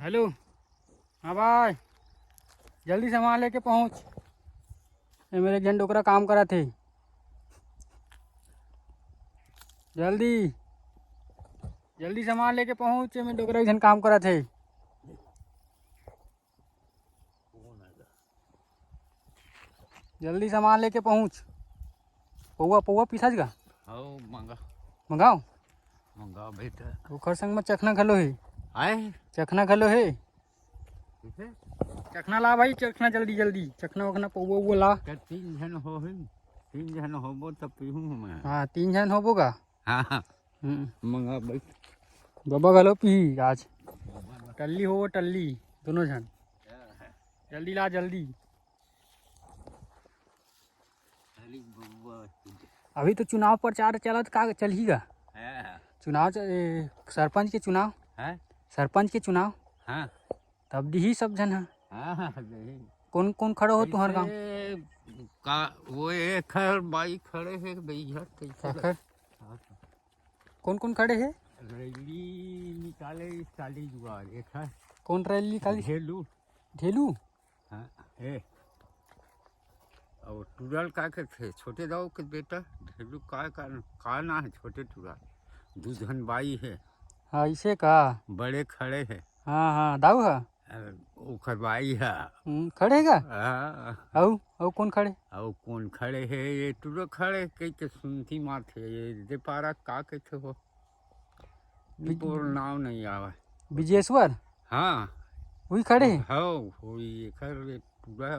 Hello. हाँ भाई, जल्दी सामान लेके पहुँच। ये मेरे एक जन डोकरा काम करा थे। जल्दी जल्दी सामान लेके पहुँच। ये मेरे डोकरा एक जन काम करा थे। जल्दी सामान लेके पहुँच। पौवा पौवा पिसाज का मंगाओ मंगा बेटा ओखर संग में चखना घलो है। आए चखना घलो है। किसे चखना ला भाई, चखना जल्दी जल्दी। चखना वखना पौवा वो ला। क्या 3 जन हो ही 3 जन होबो तब पीहूँ मैं। हाँ 3 जन होबो का। हाँ मंगा भाई बाबा घलो पी आज। टल्ली हो टल्ली दोनों जन। जल्दी ला जल्दी। अभी तो चुनाव प्रचार चलत का चलही गा। चुनाव सरपंच के चुनाव। सरपंच के चुनाव हाँ तब दी सब जन है। हाँ कौन कौन खड़ो हो तुम्हारे गाँव? का वो एक खर बाई खड़े है भैया खर कौन कौन खड़े है? रैली निकाले 40 जुआर एक है। कौन रैली निकाली? ढेलू ढेलू। हाँ ए और टूरल का के थे छोटे दाऊ के बेटा ढेलू का ना है छोटे टूरल 2 जन बाई है। हाँ इसे का बड़े खड़े है। हाँ हाँ दाऊ है। ओखर बाई है खड़े का। हाँ औ कौन खड़े? और कौन खड़े है ये टूरो खड़े कई के सुनती माथे ये दे पारा का कहते हो पूरा नाम नहीं आवा। विजेश्वर। हाँ वही खड़े है। हो वही खर पूरा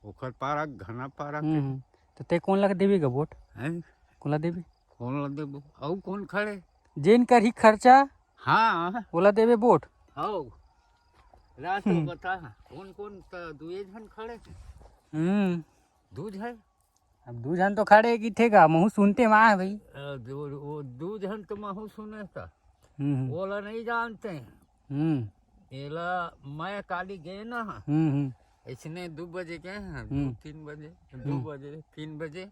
ओखर पारा घना पारा तो ते कौन लग देवी का वोट? हैं कौन ला देवी? कौन ला देबो और कौन खड़े जेन कर ही खर्चा हाँ ओला देवे वोट। हो रात को बता कौन कौन तो 2 जन खड़े हैं। 2 जन अब 2 जन तो खड़े की थे का महू सुनते माँ भाई। वो 2 जन तो महू सुने था ओला नहीं जानते हैं। एला मैं काली गए ना इसने 2 बजे गए हैं 3 बजे 2 बजे 3 बजे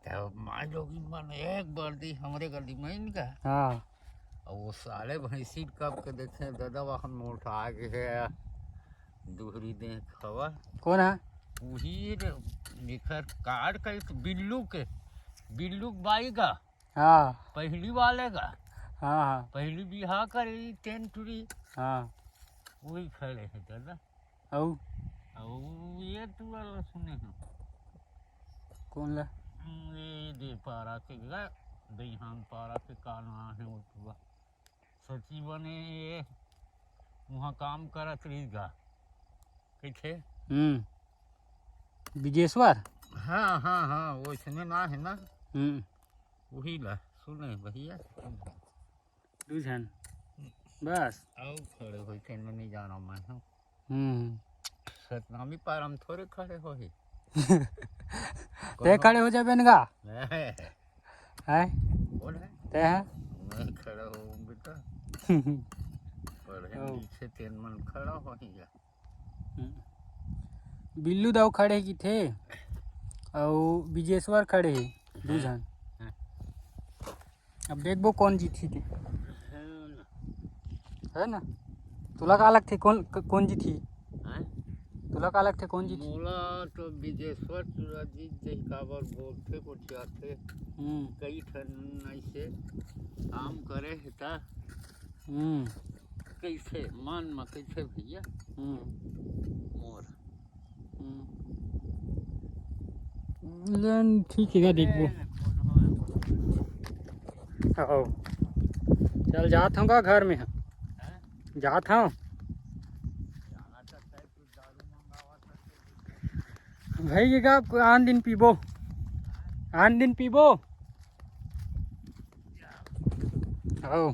तो माँ लोगी मन एक बार दी हमारे गली में इनका। हाँ और वो साले भैंसी कब के देखे दादा वाहन मोटा आगे है दूहरी दे खवा कौन है? वही निखर कार्ड का बिल्लू बाई का। हाँ पहली वाले का। हाँ हाँ पहली बिहा करी 10 टूरी हाँ वही खड़े हैं दादा। औ ये तू वाला सुने हैं कौन ला? ये दे पारा के गा दईहान पारा के काना है वो तुआ सची बने ये वहाँ काम करत रही गा कैसे विजेश्वर। हाँ हाँ हाँ वो इसमें ना है ना वही ला सुने भैया 2 जन बस। आओ खड़े हो थे नहीं जाना मैं हूँ सतनामी पार हम थोड़े खड़े हो ही ते खड़े हो जाबे नगा है कौन है ते है मैं खड़ा हूँ बेटा पर नीचे 3 मन खड़ा हो ही गया। बिल्लू दाऊ खड़े की थे और विजेश्वर खड़े है 2 जन। अब देखबो कौन जीती थी है ना। तुला का अलग थे कौन जीती? तुला का अलग थे कौन जीती? मोला तो विजेश्वर जीत जही काबर बोलते कोठियाते कई ठन ऐसे काम करे है ता कैसे मान में कैसे भैया मोर लेन ठीक है देखबो। आओ चल जात हूँ घर में जात हूँ भाई का आन दिन पीबो आओ